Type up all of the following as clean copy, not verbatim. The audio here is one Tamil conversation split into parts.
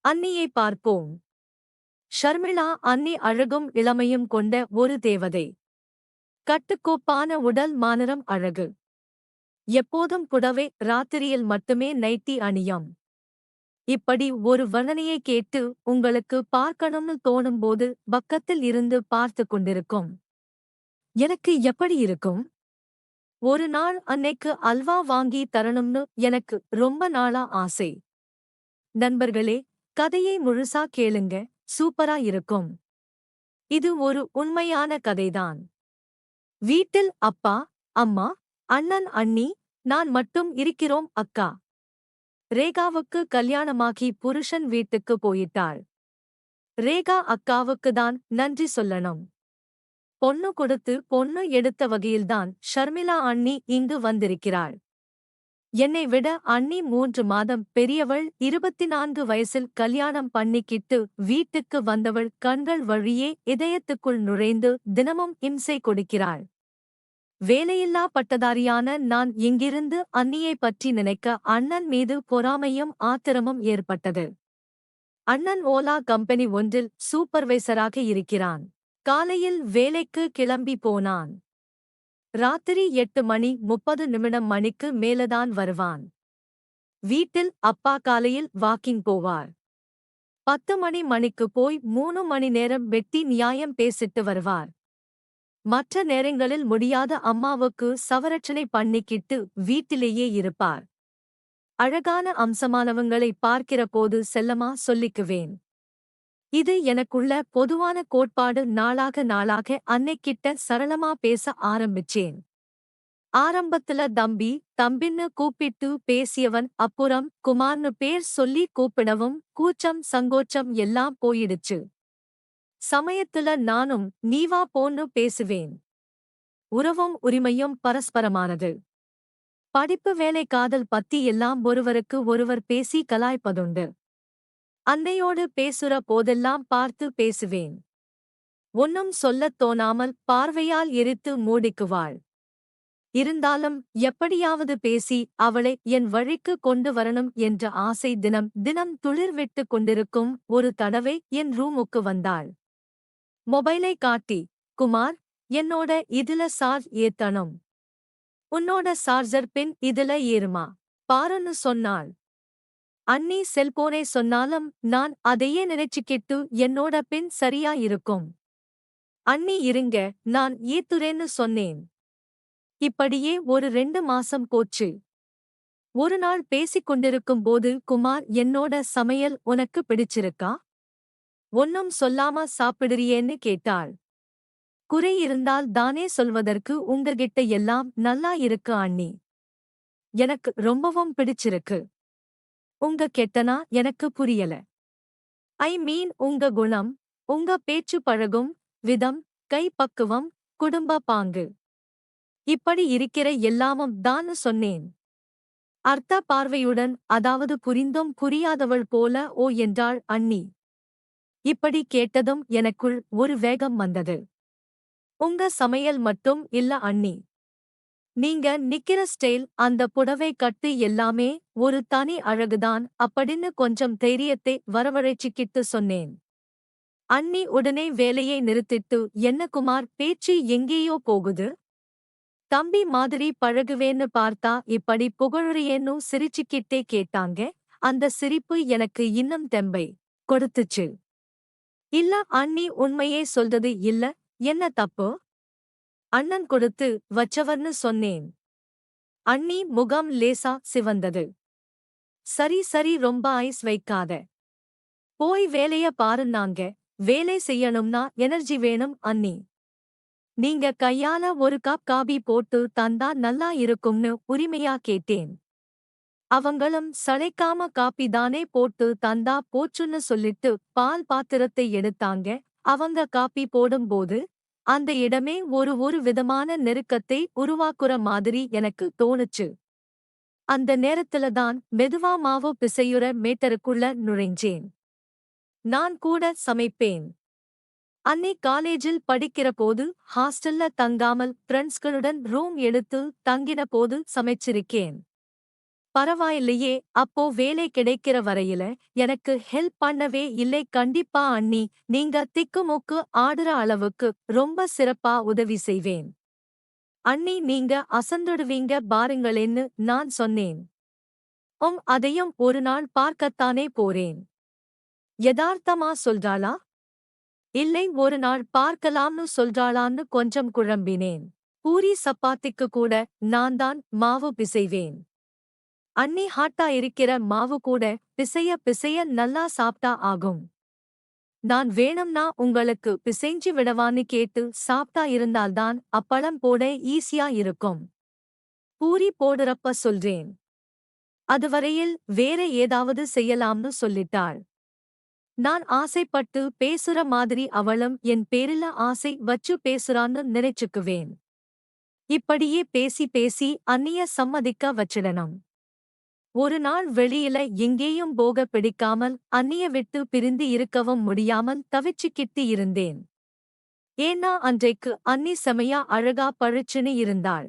அன்னியை பார்ப்போம். ஷர்மிளா அன்னி அழகும் இளமையும் கொண்ட ஒரு தேவதை. கட்டுக்கோப்பான உடல் மாநிறம் அழகு. எப்போதும் புடவை, ராத்திரியில் மட்டுமே நைட்டி அணியம். இப்படி ஒரு வர்ணனையை கேட்டு உங்களுக்கு பார்க்கணும்னு தோணும்போது பக்கத்தில் இருந்து பார்த்து கொண்டிருக்கும் எனக்கு எப்படி இருக்கும்? ஒரு நாள் அன்னைக்கு அல்வா வாங்கி தரணும்னு எனக்கு ரொம்ப நாளா ஆசை. நண்பர்களே, கதையை முழுசா கேளுங்க, சூப்பரா இருக்கும். இது ஒரு உண்மையான கதைதான். வீட்டில் அப்பா, அம்மா, அண்ணன், அண்ணி, நான் மட்டும் இருக்கிறோம். அக்கா ரேகாவுக்கு கல்யாணமாகி புருஷன் வீட்டுக்கு போயிட்டாள். ரேகா அக்காவுக்கு தான் நன்றி சொல்லணும். பொண்ணு கொடுத்து பொண்ணு எடுத்த வகையில்தான் ஷர்மிளா அண்ணி இங்கு வந்திருக்கிறாள். என்னை விட அண்ணி 3 மாதம் பெரியவள். 24 வயசில் கல்யாணம் பண்ணிக்கிட்டு வீட்டுக்கு வந்தவள் கண்கள் வழியே இதயத்துக்குள் நுழைந்து தினமும் இம்சை கொடுக்கிறாள். வேலையில்லா பட்டதாரியான நான் இங்கிருந்து அண்ணியை பற்றி நினைக்க அண்ணன் மீது பொறாமையும் ஆத்திரமும் ஏற்பட்டது. அண்ணன் ஓலா கம்பெனி ஒன்றில் சூப்பர்வைசராக இருக்கிறான். காலையில் வேலைக்கு கிளம்பி போனான். ராத்திரி 8 மணி 30 மணிக்கு மேலதான் வருவான். வீட்டில் அப்பா காலையில் வாக்கிங் போவார். 10 மணிக்கு போய் 3 மணி நேரம் வெட்டி நியாயம் பேசிட்டு வருவார். மற்ற நேரங்களில் முடியாத அம்மாவுக்கு சவரட்சணை பண்ணிக்கிட்டு வீட்டிலேயே இருப்பார். அழகான அம்சமானவங்களை பார்க்கிற போது செல்லமா சொல்லிக்குவேன். இது எனக்குள்ள பொதுவான கோட்பாடு. நாளாக அன்னைக்கிட்ட சரளமா பேச ஆரம்பிச்சேன். ஆரம்பத்துல தம்பி தம்பின்னு கூப்பிட்டு பேசியவன் அப்புறம் குமார்னு பேர் சொல்லி கூப்பிடவும் கூச்சம் சங்கோச்சம் எல்லாம் போயிடுச்சு. சமயத்துல நானும் நீவா போன்னு பேசுவேன். உறவும் உரிமையும் பரஸ்பரமானது. படிப்பு, வேலை, காதல் பத்தி எல்லாம் ஒருவருக்கு ஒருவர் பேசி கலாய்ப்பதுண்டு. அன்னையோடு பேசுற போதெல்லாம் பார்த்து பேசுவேன். ஒன்னும் சொல்லத் தோணாமல் பார்வையால் எரித்து மூடிக்குவாள். இருந்தாலும் எப்படியாவது பேசி அவளை என் வழிக்கு கொண்டு வரணும் என்ற ஆசை தினம் தினம் துளிர்விட்டு கொண்டிருக்கும். ஒரு தடவை என் ரூமுக்கு வந்தாள். மொபைலை காட்டி, குமார், என்னோட இதுல சார்ஜ் ஏத்தணும். உன்னோட சார்ஜர் பின் இதுல ஏறுமா பாருன்னு சொன்னாள். அண்ணி செல்போனை சொன்னாலும் நான் அதையே நினைச்சுக்கிட்டு என்னோட பின் சரியா இருக்கும். அண்ணி இருங்க, நான் ஏத்துறேன்னு சொன்னேன். இப்படியே ஒரு 2 மாசம் போச்சு. ஒரு நாள் பேசிக் கொண்டிருக்கும் போது குமார், என்னோட சமையல் உனக்கு பிடிச்சிருக்கா? ஒன்னும் சொல்லாம சாப்பிடுறியேன்னு கேட்டாள். குறை இருந்தால் தானே சொல்வதற்கு. உங்ககிட்ட எல்லாம் நல்லா இருக்கு அண்ணி. எனக்கு ரொம்பவும் பிடிச்சிருக்கு. உங்க கெட்டனா எனக்கு புரியல. ஐ மீன் உங்க குணம், உங்க பேச்சு பழகும் விதம், கை பக்குவம், குடும்ப பாங்கு. இப்படி இருக்கிற எல்லாமும் தான் சொன்னேன். அர்த்த பார்வையுடன், அதாவது புரிந்தும் புரியாதவள் போல ஓ என்றாள் அண்ணி. இப்படி கேட்டதும் எனக்குள் ஒரு வேகம் வந்தது. உங்க சமையல் மட்டும் இல்ல அண்ணி. நீங்க நிக்கிற ஸ்டைல், அந்த புடவை கட்டு எல்லாமே ஒரு தனி அழகுதான் அப்படின்னு கொஞ்சம் தைரியத்தை வரவழைச்சிக்கிட்டு சொன்னேன். அண்ணி உடனே வேலையை நிறுத்திட்டு, என்ன குமார், பேச்சு எங்கேயோ போகுது? தம்பி மாதிரி பழகுவேன்னு பார்த்தா இப்படி புகழுறியேன்னு சிரிச்சுக்கிட்டே கேட்டாங்க. அந்த சிரிப்பு எனக்கு இன்னும் தெம்பை கொடுத்துச்சு. இல்ல அண்ணி, உண்மையே சொல்றது இல்ல. என்ன தப்பு? அண்ணன் கொடுத்து வச்சவர்னு சொன்னேன். அண்ணி முகம் லேசா சிவந்தது. சரி சரி, ரொம்ப ஐஸ் வைக்காத. போய் வேலைய பாருன்னாங்க. வேலை செய்யணும்னா எனர்ஜி வேணும் அண்ணி. நீங்க கையால ஒரு கப் காபி போட்டு தந்தா நல்லா இருக்கும்னு உரிமையா கேட்டேன். அவங்களும் சளைக்காம காப்பி தானே போட்டு தந்தா போச்சுன்னு சொல்லிட்டு பால் பாத்திரத்தை எடுத்தாங்க. அவங்க காப்பி போடும்போது அந்த இடமே ஒரு விதமான நெருக்கத்தை உருவாக்குற மாதிரி எனக்கு தோணுச்சு. அந்த நேரத்துல தான் மெதுவா மாவு பிசையுற மேட்டருக்குள்ள நுழைஞ்சேன். நான் கூட சமைப்பேன். அன்னை காலேஜில் படிக்கிற போது ஹாஸ்டல்ல தங்காமல் ஃப்ரெண்ட்ஸ்களுடன் ரூம் எடுத்து தங்கின போது சமைச்சிருக்கேன். பரவாயில்லையே, அப்போ வேலை கிடைக்கிற வரையில எனக்கு ஹெல்ப் பண்ணவே இல்லை. கண்டிப்பா அண்ணி, நீங்க திக்குமுக்கு ஆடுற அளவுக்கு ரொம்ப சிறப்பா உதவி செய்வேன். அண்ணி, நீங்க அசந்துடுவீங்க பாருங்களேன்னு நான் சொன்னேன். அதையும் ஒரு நாள் பார்க்கத்தானே போறேன். யதார்த்தமா சொல்றாளா? இல்லை, ஒரு நாள் பார்க்கலாம்னு சொல்றாளான்னு கொஞ்சம் குழம்பினேன். பூரி சப்பாத்திக்கு கூட நான் தான் மாவு பிசைவேன். அண்ணி, ஹாட்டா இருக்கிற மாவு கூட பிசைய பிசைய நல்லா சாப்டா ஆகும். நான் வேணும்னா உங்களுக்கு பிசைஞ்சு விடவான்னு கேட்டு சாப்டா இருந்தால்தான் அப்பளம் போட ஈஸியா இருக்கும். பூரி போடுறப்ப சொல்றேன். அதுவரையில் வேற ஏதாவது செய்யலாம்னு சொல்லிட்டாள். நான் ஆசைப்பட்டு பேசுற மாதிரி அவளும் என் பேரில ஆசை வச்சு பேசுறான்னு நினைச்சுக்குவேன். இப்படியே பேசி பேசி அண்ணிய சம்மதிக்க வச்சிடணும். ஒரு நாள் வெளியில எங்கேயும் போக பிடிக்காமல் அண்ணிய விட்டு பிரிந்து இருக்கவும் முடியாமல் தவிச்சுக்கிட்டு இருந்தேன். ஏன்னா அன்றைக்கு அண்ணி செமையா அழகா பழிச்சுன்னு இருந்தாள்.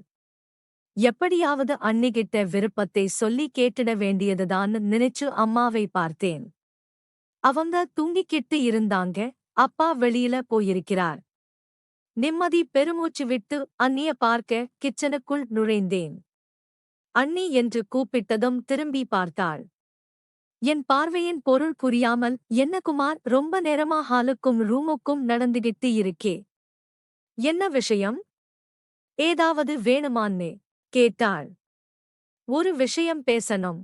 எப்படியாவது அண்ணிகிட்ட விருப்பத்தை சொல்லி கேட்டிட வேண்டியதுதான்னு நினைச்சு அம்மாவை பார்த்தேன். அவங்க தூங்கிக்கிட்டு இருந்தாங்க. அப்பா வெளியில போயிருக்கிறார். நிம்மதி பெருமூச்சு விட்டு அண்ணிய பார்க்க கிச்சனுக்குள் நுழைந்தேன். அண்ணி என்று கூப்பிட்டதும் திரும்பி பார்த்தாள். என் பார்வையின் பொருள் புரியாமல், என்ன குமார், ரொம்ப நேரமா ஹாலுக்கும் ரூமுக்கும் நடந்துகிட்டு இருக்கே, என்ன விஷயம்? ஏதாவது வேணுமான்னு கேட்டாள். ஒரு விஷயம் பேசணும்.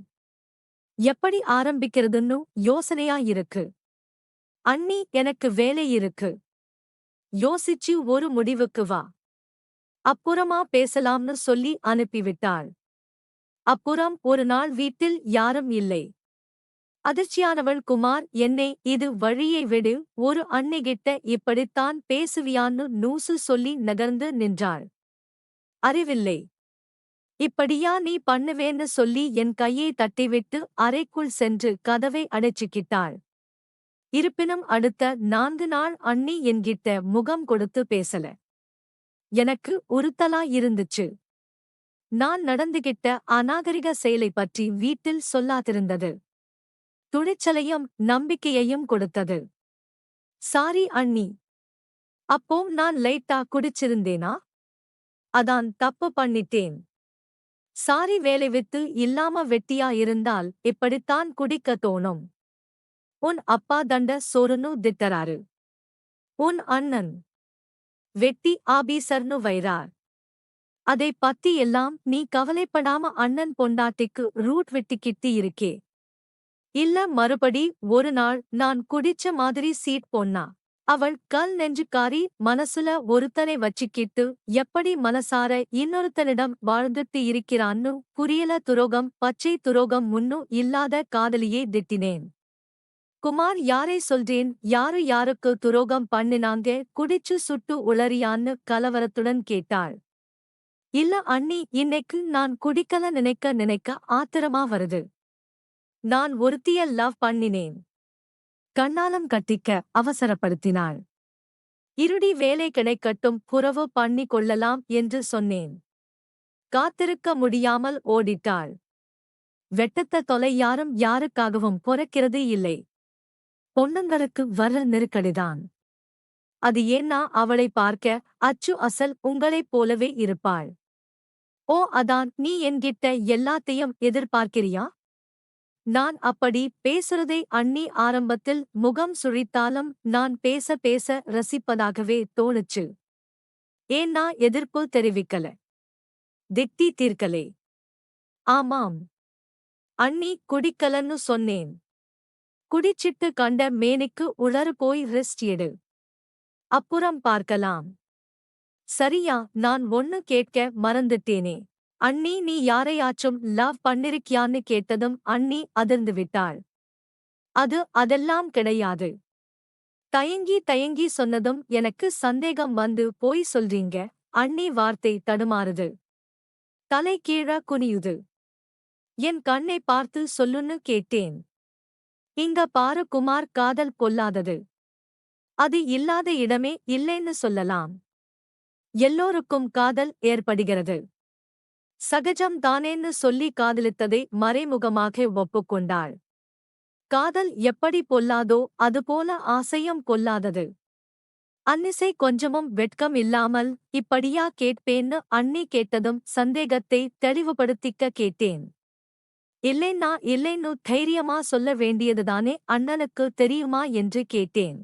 எப்படி ஆரம்பிக்கிறதுன்னு யோசனையா இருக்கு. அண்ணி, எனக்கு வேலை இருக்கு. யோசிச்சு ஒரு முடிவுக்கு வா. அப்புறமா பேசலாம்னு சொல்லி அனுப்பிவிட்டாள். அப்புறம் ஒரு நாள் வீட்டில் யாரும் இல்லை. அதிர்ச்சியானவள், குமார், என்னை இது வழியை விடு, ஒரு அண்ணிகிட்ட இப்படித்தான் பேசுவியான்னு நூசு சொல்லி நகர்ந்து நின்றாள். அறிவில்லை. இப்படியா நீ பண்ணுவேன்னு சொல்லி என் கையை தட்டிவிட்டு அறைக்குள் சென்று கதவை அடைச்சுக்கிட்டாள். இருப்பினும் அடுத்த 4 நாள் அண்ணி என்கிட்ட முகம் கொடுத்து பேசல. எனக்கு உறுத்தலா இருந்துச்சு. நான் நடந்துகிட்ட அநாகரிக செயலை பற்றி வீட்டில் சொல்லாதிருந்தது. துணிச்சலையும் நம்பிக்கையையும் கொடுத்தது. சாரி அண்ணி. அப்போ நான் லைட்டா குடிச்சிருந்தேனா? அதான் தப்பு பண்ணிட்டேன். சாரி. வேலை வித்து இல்லாம வெட்டியா இருந்தால் இப்படித்தான் குடிக்க தோணும். உன் அப்பா தண்ட சோறுன்னு திட்டறாரு. உன் அண்ணன் வெட்டி ஆபீசர்னு வைரார். அதை பத்தி எல்லாம் நீ கவலைப்படாம அண்ணன் பொண்டாட்டிக்கு ரூட் விட்டுக்கிட்டு இருக்கே. இல்ல, மறுபடி ஒரு நாள் நான் குடிச்ச மாதிரி சீட் பொண்ணா. அவள் கல் நெஞ்சுக்காரி, மனசுல ஒருத்தனை வச்சிக்கிட்டு எப்படி மனசார இன்னொருத்தனிடம் வாழ்ந்துட்டு இருக்கிறான்னு புரியல. துரோகம், பச்சை துரோகம், முன்னும் இல்லாத காதலியை திட்டினேன். குமார், யாரை சொல்றேன்? யாரு யாருக்கு துரோகம் பண்ணினாங்க? குடிச்சு சுட்டு உளறியான்னு கலவரத்துடன் கேட்டாள். இல்ல அண்ணி, இன்னைக்கு நான் குடிக்கல. நினைக்க நினைக்க ஆத்திரமா வருது. நான் ஒருத்திய லவ் பண்ணினேன். கண்ணாலம் கட்டிக்க அவசரப்படுத்தினாள். இருடி, வேலை கிடைக்கட்டும், புறவு பண்ணி கொள்ளலாம் என்று சொன்னேன். காத்திருக்க முடியாமல் ஓடிட்டாள். வெட்டத்த தொலை யாரும் யாருக்காகவும் பொறக்கிறது இல்லை. பொண்ணுங்களுக்கு வர்ற நெருக்கடிதான். அது ஏன்னா அவளை பார்க்க அச்சு அசல் உங்களைப் போலவே இருப்பாள். ஓ, அதான் நீ என்கிட்ட எல்லாத்தையும் எதிர்பார்க்கிறியா? நான் அப்படி பேசுறதை அண்ணி ஆரம்பத்தில் முகம் சுழித்தாலும் நான் பேச பேச ரசிப்பதாகவே தோணுச்சு. ஏன்னா எதிர்ப்பு தெரிவிக்கல. திட்டி தீர்க்கலே. ஆமாம் அண்ணி, குடிக்கலன்னு சொன்னேன். குடிச்சிட்டு கண்ட மேனிக்கு உளறு போய் ரெஸ்ட் எடு. அப்புறம் பார்க்கலாம். சரியா? நான் ஒன்னு கேட்க மறந்துட்டேனே. அண்ணி, நீ யாரையாச்சும் லவ் பண்ணிருக்கியான்னு கேட்டதும் அண்ணி அதிர்ந்து விட்டாள். அதெல்லாம் கிடையாது. தயங்கி தயங்கி சொன்னதும் எனக்கு சந்தேகம் வந்து, போய் சொல்றீங்க அண்ணி. வார்த்தை தடுமாறுது. தலை கீழ குனியுது. என் கண்ணை பார்த்து சொல்லுன்னு கேட்டேன். இங்க பாரு குமார், காதல் பொல்லாதது. அது இல்லாத இடமே இல்லைன்னு சொல்லலாம். எல்லோருக்கும் காதல் ஏற்படுகிறது. சகஜம் தானேன்னு சொல்லி காதலித்ததை மறைமுகமாக ஒப்புக்கொண்டாள். காதல் எப்படி பொல்லாதோ அதுபோல ஆசையும் பொல்லாதது. அன்னிசை கொஞ்சமும் வெட்கம் இல்லாமல் இப்படியா கேட்பேன்னு அண்ணி கேட்டதும் சந்தேகத்தை தெளிவுபடுத்திக்க கேட்டேன். இல்லைன்னா இல்லைன்னு தைரியமா சொல்ல வேண்டியதுதானே, அண்ணனுக்கு தெரியுமா என்று கேட்டேன்.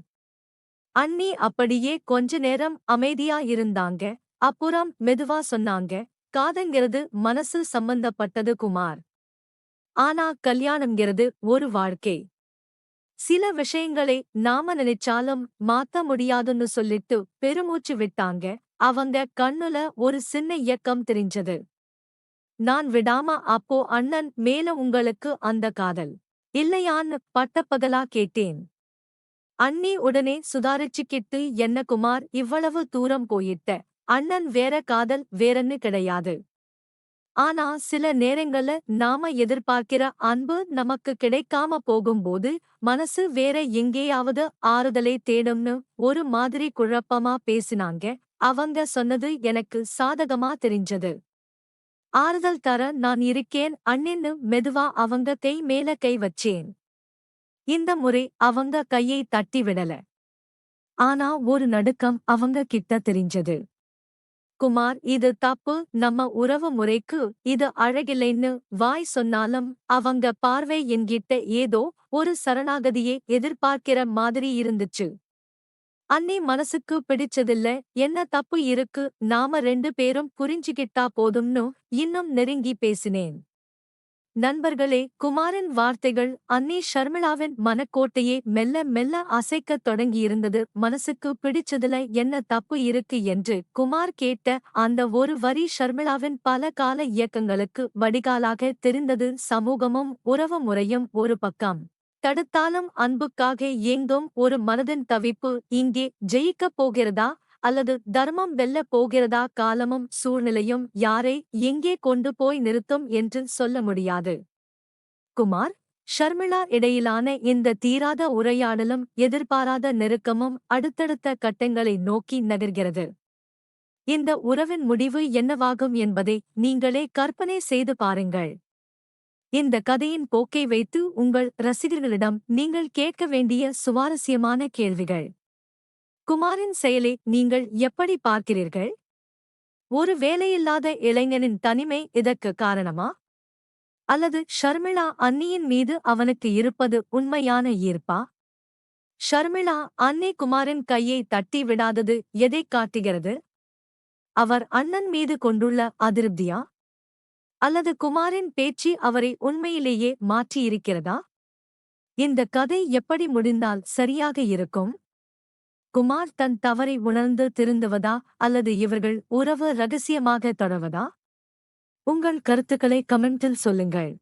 அண்ணி அப்படியே கொஞ்ச நேரம் அமைதியா இருந்தாங்க. அப்புறம் மெதுவா சொன்னாங்க, காதங்கிறது மனசு சம்பந்தப்பட்டது குமார். ஆனா கல்யாணம்கிறது ஒரு வாழ்க்கை. சில விஷயங்களை நாம நினைச்சாலும் மாத்த முடியாதுன்னு சொல்லிட்டு பெருமூச்சு விட்டாங்க. அவங்க கண்ணுல ஒரு சின்ன இயக்கம் தெரிஞ்சது. நான் விடாம அப்போ அண்ணன் மேல உங்களுக்கு அந்த காதல் இல்லையான்னு பட்டப்பகலா கேட்டேன். அண்ணி உடனே சுதாரிச்சுக்கிட்டு, என்ன குமார் இவ்வளவு தூரம் போயிட்ட, அண்ணன் வேற காதல் வேறன்னு கிடையாது. ஆனா சில நேரங்கள்ல நாம எதிர்பார்க்கிற அன்பு நமக்கு கிடைக்காம போகும்போது மனசு வேற எங்கேயாவது ஆறுதலை தேடும்னு ஒரு மாதிரி குழப்பமா பேசினாங்க. அவங்க சொன்னது எனக்கு சாதகமா தெரிஞ்சது. ஆறுதல் தர நான் இருக்கேன் அண்ணின்னு மெதுவா அவங்க கை மேல கை வச்சேன். இந்த முறை அவங்க கையை தட்டி விடல. ஆனா ஒரு நடுக்கம் அவங்க கிட்ட தெரிஞ்சது. குமார் இது தப்பு, நம்ம உறவு முறைக்கு இது அழகில்லைன்னு வாய் சொன்னாலும் அவங்க பார்வை என்கிட்ட ஏதோ ஒரு சரணாகதியே எதிர்பார்க்கிற மாதிரி இருந்துச்சு. அண்ணி மனசுக்கு பிடிச்சதில்ல, என்ன தப்பு இருக்கு, நாம 2 பேரும் புரிஞ்சுக்கிட்டா போதும்னு இன்னும் நெருங்கி பேசினேன். நண்பர்களே, குமாரின் வார்த்தைகள் அண்ணி ஷர்மிளாவின் மனக்கோட்டையே மெல்ல மெல்ல அசைக்கத் தொடங்கியிருந்தது. மனசுக்கு பிடிச்சதுல என்ன தப்பு இருக்கு என்று குமார் கேட்ட அந்த ஒரு வரி ஷர்மிளாவின் பல கால இயக்கங்களுக்கு வடிகாலாக தெரிந்தது. சமூகமும் உறவு முறையும் ஒரு பக்கம் தடுத்தாலும் அன்புக்காக ஏங்கும் ஒரு மனதின் தவிப்பு இங்கே ஜெயிக்கப் போகிறதா அல்லது தர்மம் வெல்லப் போகிறதா? காலமும் சூழ்நிலையும் யாரை எங்கே கொண்டு போய் நிறுத்தும் என்று சொல்ல முடியாது. குமார், ஷர்மிளா இடையிலான இந்த தீராத உரையாடலும் எதிர்பாராத நெருக்கமும் அடுத்தடுத்த கட்டங்களை நோக்கி நகர்கிறது. இந்த உறவின் முடிவு என்னவாகும் என்பதை நீங்களே கற்பனை செய்து பாருங்கள். இந்த கதையின் போக்கை வைத்து உங்கள் ரசிகர்களிடம் நீங்கள் கேட்க வேண்டிய சுவாரஸ்யமான கேள்விகள். குமாரின் செயலை நீங்கள் எப்படி பார்க்கிறீர்கள்? ஒரு வேலையில்லாத இளைஞனின் தனிமை இதற்கு காரணமா? அல்லது ஷர்மிளா அண்ணியின் மீது அவனுக்கு இருப்பது உண்மையான ஈர்ப்பா? ஷர்மிளா அண்ணி குமாரின் கையை தட்டி விடாதது எதைக் காட்டுகிறது? அவர் அண்ணன் மீது கொண்டுள்ள அதிருப்தியா? அல்லது குமாரின் பேச்சு அவரை உண்மையிலேயே மாற்றியிருக்கிறதா? இந்த கதை எப்படி முடிந்தால் சரியாக இருக்கும்? குமார் தன் தவறை உணர்ந்து திருந்துவதா அல்லது இவர்கள் உறவு ரகசியமாக தொடர்வதா? உங்கள் கருத்துக்களை கமெண்டில் சொல்லுங்கள்.